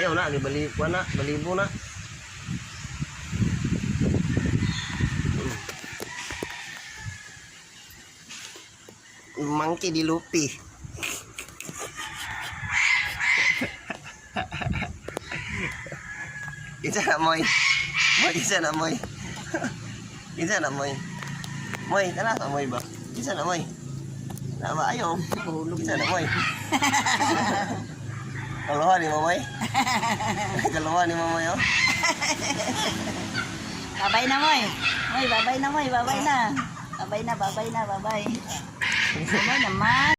Ayaw na, balibo na, balibo na. Monkey di Luffy. Isa na moy. Moy, isa na moy. Isa na moy. Moy, tara sa moy ba? Isa na moy. Tama, ayaw. Isa na moy. Kaluha ni Mamoy. Kaluha ni Mamoy, oh. Babay na, Moy. Moy, babay na, Moy. Babay na. Babay na, babay na, babay. Babay naman.